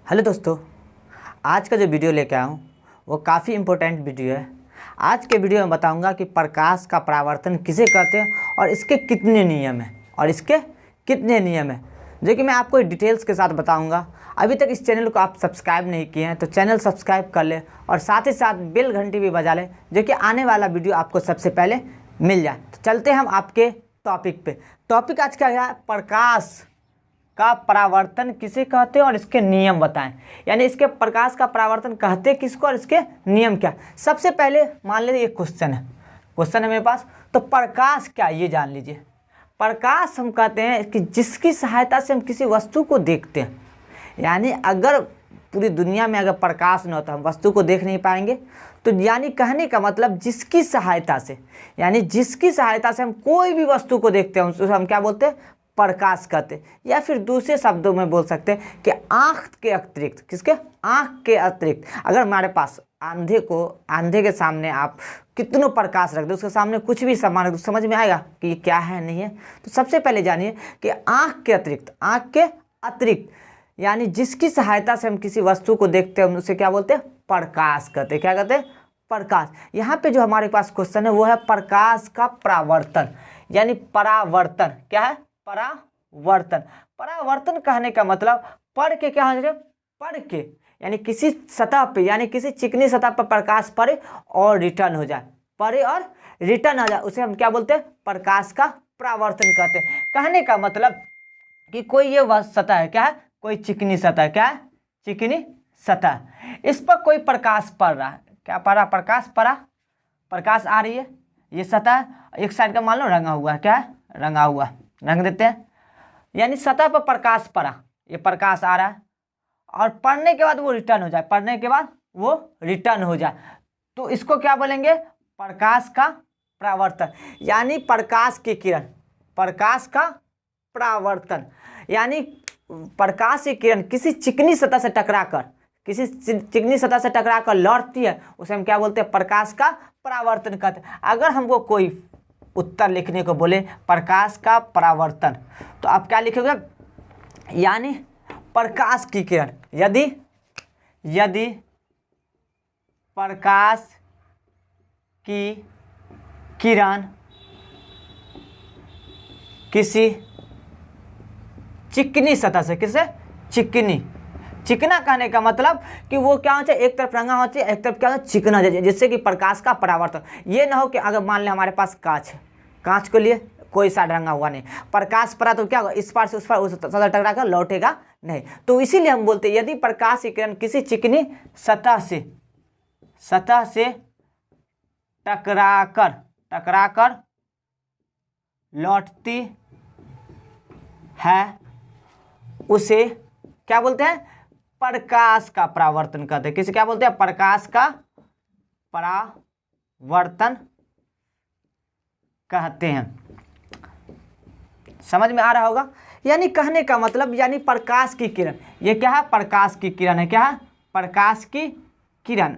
Hello दोस्तों, आज का जो वीडियो लेके आया हूँ वो काफ़ी इम्पोर्टेंट वीडियो है। आज के वीडियो में बताऊंगा कि प्रकाश का परावर्तन किसे कहते हैं और इसके कितने नियम हैं जो कि मैं आपको डिटेल्स के साथ बताऊंगा। अभी तक इस चैनल को आप सब्सक्राइब नहीं किए हैं तो चैनल सब्सक्राइब कर ले और साथ ही साथ बेल घंटी भी बजा लें जो कि आने वाला वीडियो आपको सबसे पहले मिल जाए। तो चलते हैं हम आपके टॉपिक पे। टॉपिक आज का है प्रकाश का परावर्तन किसे कहते हैं और इसके नियम बताएं। यानी इसके प्रकाश का परावर्तन कहते किसको और इसके नियम क्या। सबसे पहले मान लीजिए ये क्वेश्चन है मेरे पास, तो प्रकाश क्या ये जान लीजिए। प्रकाश हम कहते हैं कि जिसकी सहायता से हम किसी वस्तु को देखते हैं। यानी अगर पूरी दुनिया में अगर प्रकाश न हो तो हम वस्तु को देख नहीं पाएंगे। तो यानी कहने का मतलब जिसकी सहायता से हम कोई भी वस्तु को देखते हैं उसे हम क्या बोलते हैं, प्रकाश कहते। या फिर दूसरे शब्दों में बोल सकते हैं कि आँख के अतिरिक्त अगर हमारे पास आंधे के सामने आप कितनों प्रकाश रख दो, उसके सामने कुछ भी सामान रख दो, समझ में आएगा कि ये क्या है नहीं है। तो सबसे पहले जानिए कि आँख के अतिरिक्त यानी जिसकी सहायता से हम किसी वस्तु को देखते हैं उसे क्या बोलते हैं, प्रकाश कहते हैं। क्या कहते हैं, प्रकाश। यहाँ पे जो हमारे पास क्वेश्चन है वो है प्रकाश का परावर्तन। यानी परावर्तन क्या है, परावर्तन कहने का मतलब पढ़ के क्या है, यानी किसी सतह पे यानी किसी चिकनी सतह पर प्रकाश पड़े और रिटर्न हो जाए, उसे हम क्या बोलते हैं, प्रकाश का परावर्तन कहते हैं। कहने का मतलब कि कोई ये सतह है, क्या है, कोई चिकनी सतह, क्या है, चिकनी सतह, इस पर कोई प्रकाश पड़ रहा है। क्या पड़ा, प्रकाश आ रही है। ये सतह एक साइड का मान लो रंगा हुआ है, क्या है, रंग देते हैं। यानी सतह पर प्रकाश पड़ा, ये प्रकाश आ रहा है और पढ़ने के बाद वो रिटर्न हो जाए, तो इसको क्या बोलेंगे, प्रकाश का परावर्तन। यानी प्रकाश का परावर्तन यानी प्रकाश की किरण किसी चिकनी सतह से टकराकर लौटती है, उसे हम क्या बोलते हैं, प्रकाश का परावर्तन कहते हैं। अगर हमको कोई उत्तर लिखने को बोले प्रकाश का परावर्तन, तो आप क्या लिखोगे, यानी प्रकाश की किरण, यदि प्रकाश की किरण किसी चिकनी सतह से, चिकना कहने का मतलब कि वो क्या होता है, एक तरफ रंगा होती है, एक तरफ क्या होता है, चिकना, जिससे कि प्रकाश का परावर्तन। ये ना हो कि अगर मान लें हमारे पास कांच को लिए कोई साइड रंगा हुआ नहीं, प्रकाश पड़ा तो क्या होगा, इस पार से उस पार उस सतह टकरा कर लौटेगा नहीं। तो इसीलिए हम बोलते हैं यदि प्रकाश की किरण किसी चिकनी सतह से टकराकर लौटती है, उसे क्या बोलते हैं, प्रकाश का परावर्तन कहते हैं। किसे क्या बोलते हैं, प्रकाश का परावर्तन कहते हैं। समझ में आ रहा होगा। यानी कहने का मतलब यानी प्रकाश की किरण, ये क्या है, प्रकाश की किरण है। क्या है, प्रकाश की किरण।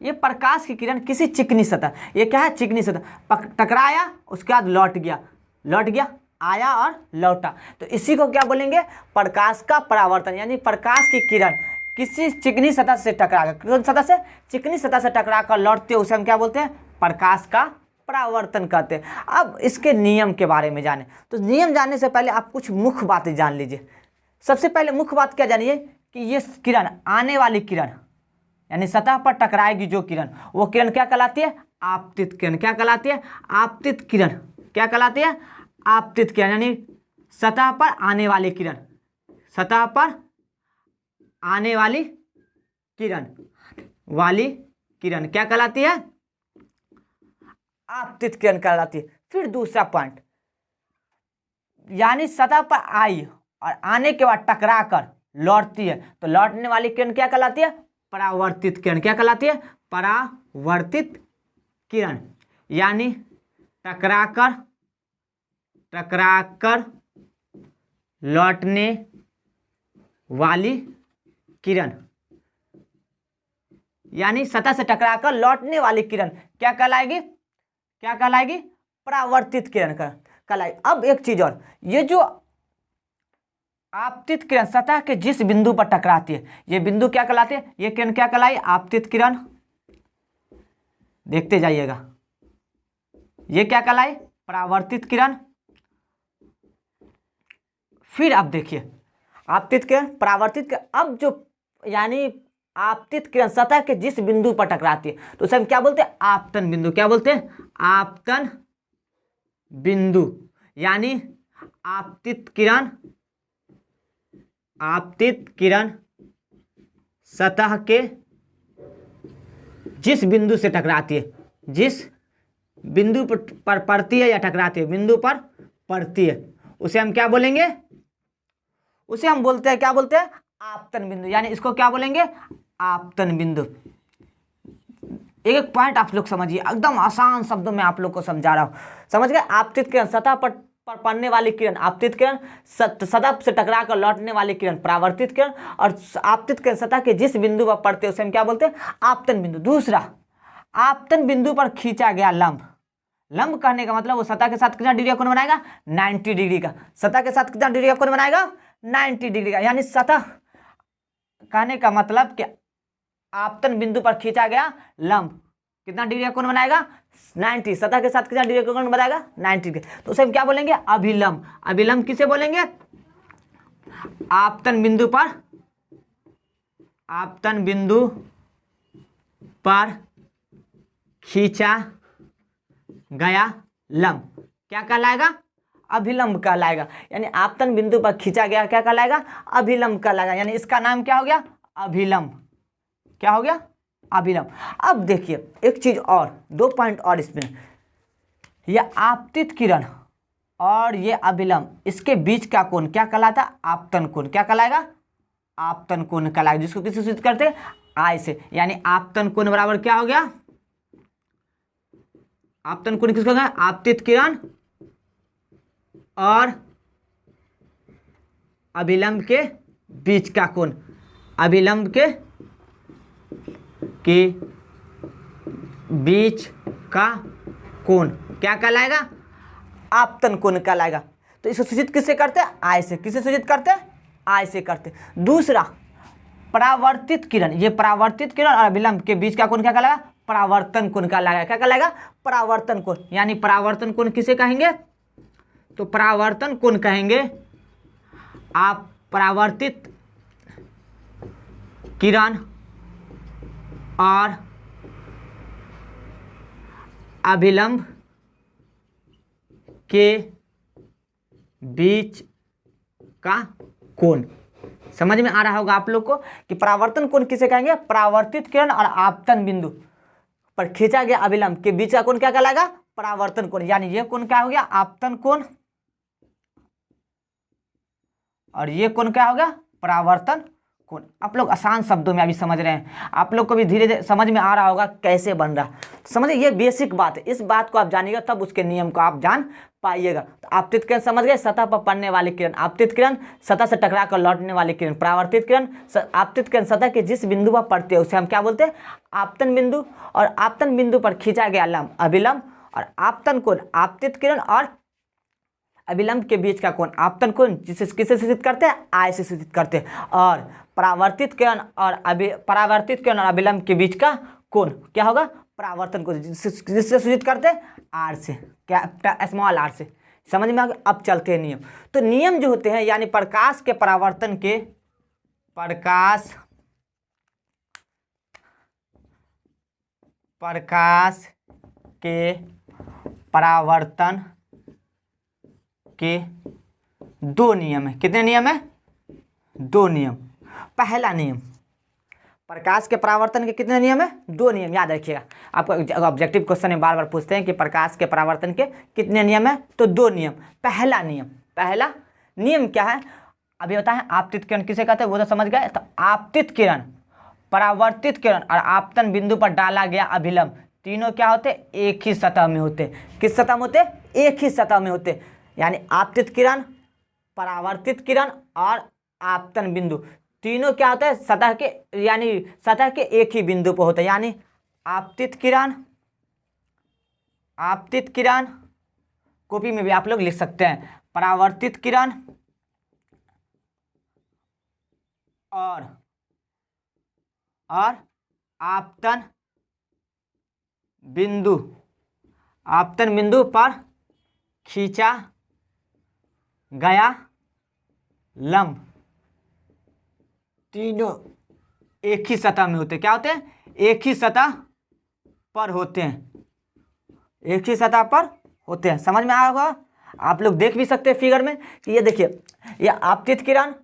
ये प्रकाश की किरण किसी चिकनी सतह, ये क्या है, चिकनी सतह टकराया, उसके बाद लौट गया, आया और लौटा, तो इसी को क्या बोलेंगे, प्रकाश का परावर्तन। यानी प्रकाश की किरण किसी चिकनी सतह से चिकनी सतह से टकराकर लौटते हैं, उसे हम क्या बोलते हैं, प्रकाश का परावर्तन कहते हैं। अब इसके नियम के बारे में जाने, तो नियम जानने से पहले आप कुछ मुख्य बातें जान लीजिए। सबसे पहले मुख्य बात क्या जानिए कि ये किरण, आने वाली किरण यानी सतह पर टकराएगी जो किरण, वो किरण क्या कहलाती है, आपतित किरण। क्या कहलाती है, आपतित किरण। क्या कहलाती है, आपतित किरण। यानी सतह पर आने वाली किरण क्या कहलाती है, आपतित किरण कहलाती है। फिर दूसरा पॉइंट, यानी सतह पर आई और आने के बाद टकरा कर लौटती है, तो लौटने वाली किरण क्या कहलाती है, परावर्तित किरण। क्या कहलाती है, परावर्तित किरण। यानी टकराकर लौटने वाली किरण, यानी सतह से टकराकर लौटने वाली किरण क्या कहलाएगी, परावर्तित किरण कहलाएगी। अब एक चीज और, ये जो आपतित किरण सतह के जिस बिंदु पर टकराती है, ये बिंदु क्या कहलाते हैं, ये किरण क्या कहलाई, आपतित किरण। देखते जाइएगा, ये क्या कहलाई, परावर्तित किरण। फिर आप देखिए आपतित किरण, परावर्तित किरण। अब जो यानी आपतित किरण सतह के जिस बिंदु पर टकराती है तो उसे हम क्या बोलते हैं, आपतन बिंदु। क्या बोलते हैं, आपतन बिंदु। यानी आपतित किरण, आपतित किरण सतह के जिस बिंदु से टकराती है, जिस बिंदु पर पड़ती है या टकराती है, बिंदु पर पड़ती है, उसे हम क्या बोलेंगे, उसे हम बोलते हैं, क्या बोलते हैं, आपतन बिंदु। यानी इसको क्या बोलेंगे, आपतन बिंदु। एक एक पॉइंट आप लोग समझिए, एकदम आसान शब्दों में आप लोग को समझा रहा हूं, समझ गए। आपतित किरण सतह पर पड़ने वाली किरण आपतित किरण, सतह से टकरा कर लौटने वाली किरण परावर्तित किरण, और आपतित किरण सतह के जिस बिंदु पर पड़ते हैं उसे हम क्या बोलते हैं, आपतन बिंदु। दूसरा, आपतन बिंदु पर खींचा गया लंब। लंब कहने का मतलब वो सतह के साथ कितना डिग्री का कोण बनाएगा, 90 डिग्री का। सतह के साथ कितना डिग्री का कोण बनाएगा, 90 डिग्री का। यानी सतह कहने का मतलब कि आपतन बिंदु पर खींचा गया लंब कितना डिग्री का कोण बनाएगा, 90। सतह के साथ कितना डिग्री का कोण बनाएगा, 90 डिग्री। तो उसे हम क्या बोलेंगे, अभिलंब। अभिलंब किसे बोलेंगे, आपतन बिंदु पर, आपतन बिंदु पर खींचा गया लंब क्या कहलाएगा, अभिलंब कहलाएगा। यानी आपतन बिंदु पर खींचा गया क्या कहलाएगा, अभिलंब कहलाएगा। यानी इसका नाम क्या हो गया, अभिलंब। क्या हो गया, अभिलंब। अब देखिए एक चीज और, 2 पॉइंट और इसमें, यह आपतित किरण और ये अभिलंब, इसके बीच का कोण क्या कहलाता है, आपतन कोण। क्या कहलाएगा, आपतन कोण कहलाएगा, जिसको किससे सूचित करते हैं, आई से। यानी आपतन कोण बराबर क्या हो गया, आपतन कोण किसको होगा, आपतित किरण और अभिलंब के बीच का कोण। अभिलंब के बीच का कोण क्या कहलाएगा, आपतन कोण कहलाएगा। तो इसको सूचित किससे करते हैं, आई से। किससे सूचित करते हैं, आई से करते। दूसरा, परावर्तित किरण, ये परावर्तित किरण और अभिलंब के बीच का कोण क्या कहलाएगा, परावर्तन कोण कहलाएगा। क्या कहलाएगा, परावर्तन कोण। यानी परावर्तन कोण किसे कहेंगे, तो परावर्तन कोण कहेंगे आप परावर्तित किरण और अभिलंब के बीच का कोण। समझ में आ रहा होगा आप लोग को कि परावर्तन कोण किसे कहेंगे, परावर्तित किरण और आपतन बिंदु पर खींचा गया अभिलंब के बीच का कोण क्या कहलाएगा, परावर्तन कोण। यानी ये कोण क्या हो गया, आपतन कोण, और ये कोण क्या हो गया, परावर्तन कोण। आप लोग आसान शब्दों में अभी समझ रहे हैं, आप लोग को भी धीरे धीरे समझ में आ रहा होगा कैसे बन रहा। समझिए ये बेसिक बात है, इस बात को आप जानिएगा तब उसके नियम को आप जान पाइएगा। तो आपतित किरण समझ गए, सतह पर पड़ने वाली किरण आपतित किरण, सतह से टकरा कर लौटने वाली किरण परावर्तित किरण। आपतित किरण सतह के जिस बिंदु पर पड़ते हैं उसे हम क्या बोलते हैं, आपतन बिंदु, और आपतन बिंदु पर खींचा गया लंब अभिलंब, और आपतन कोण आपतित किरण और अभिलंब के बीच का कोण आपतन कोण जिसे किससे सूचित करते हैं, आई से सूचित करते हैं। और परावर्तित किरण और अभिलंब के बीच का कोण क्या होगा, परावर्तन कोण जिससे सूचित करते हैं, आर से, क्या स्मॉल आर से। समझ में आ गया। अब चलते हैं नियम। तो नियम जो होते हैं यानी प्रकाश के परावर्तन के, प्रकाश के परावर्तन के 2 नियम है। कितने नियम है, 2 नियम। पहला नियम, प्रकाश के परावर्तन के कितने नियम है, 2 नियम। याद रखिएगा, आपको ऑब्जेक्टिव क्वेश्चन में बार बार पूछते हैं कि प्रकाश के परावर्तन के कितने नियम है, तो 2 नियम। पहला नियम क्या है, अभी बताएं। आपतित किरण किसे कहते हैं वो तो समझ गए। तो आपतित किरण, परावर्तित किरण और आपतन बिंदु पर डाला गया अभिलंब, तीनों क्या होते, एक ही सतह में होते। किस सतह में होते, एक ही सतह में होते। यानी आपतित किरण, परावर्तित किरण और आपतन बिंदु तीनों क्या होता है, सतह के, यानी सतह के एक ही बिंदु पर होता है। यानी आपतित किरण कॉपी में भी आप लोग लिख सकते हैं, परावर्तित किरण और आपतन बिंदु पर खींचा गया लंब तीनों एक ही सतह में होते हैं। क्या होते हैं? एक ही सतह पर होते हैं, एक ही सतह पर होते हैं। समझ में आया होगा? आप लोग देख भी सकते हैं फिगर में कि ये देखिए, ये आपतित किरण,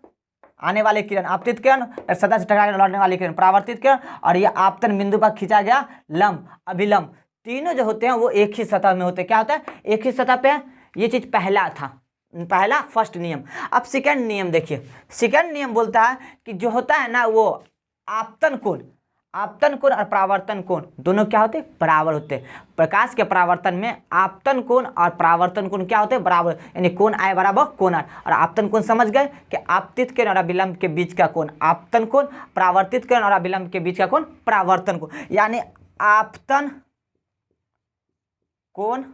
आने वाले किरण आपतित किरण, सतह से टकरा कर लौटने वाली किरण परावर्तित किरण, और ये आपतन बिंदु पर खींचा गया लंब अभिलंब, तीनों जो होते हैं वो एक ही सतह में होते हैं। क्या होता है? एक ही सतह पे है। ये चीज पहला था, पहला फर्स्ट नियम। अब सेकंड नियम देखिए, सेकंड नियम बोलता है कि जो होता है ना वो आपतन कोण और परावर्तन कोण दोनों क्या होते हैं? बराबर होते हैं। प्रकाश के परावर्तन में आपतन कोण और परावर्तन कोण क्या होते हैं? बराबर, यानी कोण I बराबर कोण R। और आपतन कोण समझ गए कि आपतित किरण और अभिलंब के बीच का कोण आपतन कोण, परावर्तित किरण और अभिलंब के बीच का कोण परावर्तन कोण, यानी आपतन कोण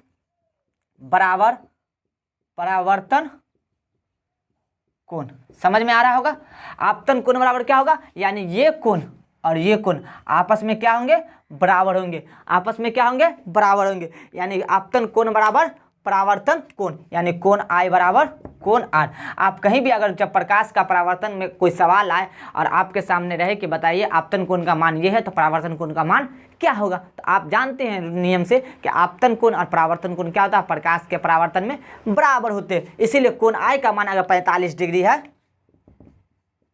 बराबर परावर्तन कोण। समझ में आ रहा होगा? आपतन कोण बराबर क्या होगा? यानी ये कोण और ये कोण आपस में क्या होंगे? बराबर होंगे। आपस में क्या होंगे? बराबर होंगे। यानी आपतन कोण बराबर परावर्तन कोण, यानी कोण I बराबर कोण R। आप कहीं भी अगर जब प्रकाश का परावर्तन में कोई सवाल आए और आपके सामने रहे कि बताइए आपतन कोण का मान ये है तो परावर्तन कोण का मान क्या होगा, तो आप जानते हैं नियम से कि आपतन कोण और परावर्तन कोण क्या होता है? प्रकाश के परावर्तन में बराबर होते हैं। इसीलिए कोण I का मान अगर 45 डिग्री है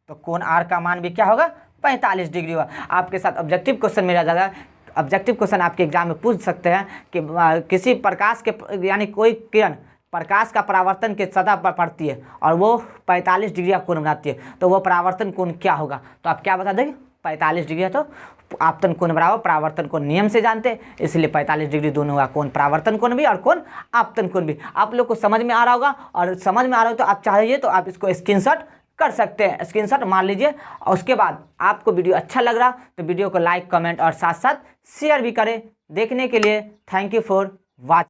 तो कोण R का मान भी क्या होगा? 45 डिग्री होगा। आपके साथ ऑब्जेक्टिव क्वेश्चन में रह जाएगा। ऑब्जेक्टिव क्वेश्चन आपके एग्जाम में पूछ सकते हैं कि किसी प्रकाश के, यानी कोई किरण प्रकाश का परावर्तन के सतह पर पड़ती है और वो 45 डिग्री का कोण बनाती है, तो वो परावर्तन कोण क्या होगा? तो आप क्या बता देंगे? 45 डिग्री है तो आपतन कोण बराबर परावर्तन कोण नियम से जानते हैं, इसलिए 45 डिग्री दोनों का कोण परावर्तन कोण भी और कोण आपतन कोण भी। आप लोग को समझ में आ रहा होगा, और समझ में आ रहा हो तो आप चाहिए तो आप इसको स्क्रीनशॉट कर सकते हैं, स्क्रीनशॉट मार लीजिए। और उसके बाद आपको वीडियो अच्छा लग रहा तो वीडियो को लाइक, कमेंट और साथ साथ शेयर भी करें। देखने के लिए थैंक यू फॉर वॉचिंग।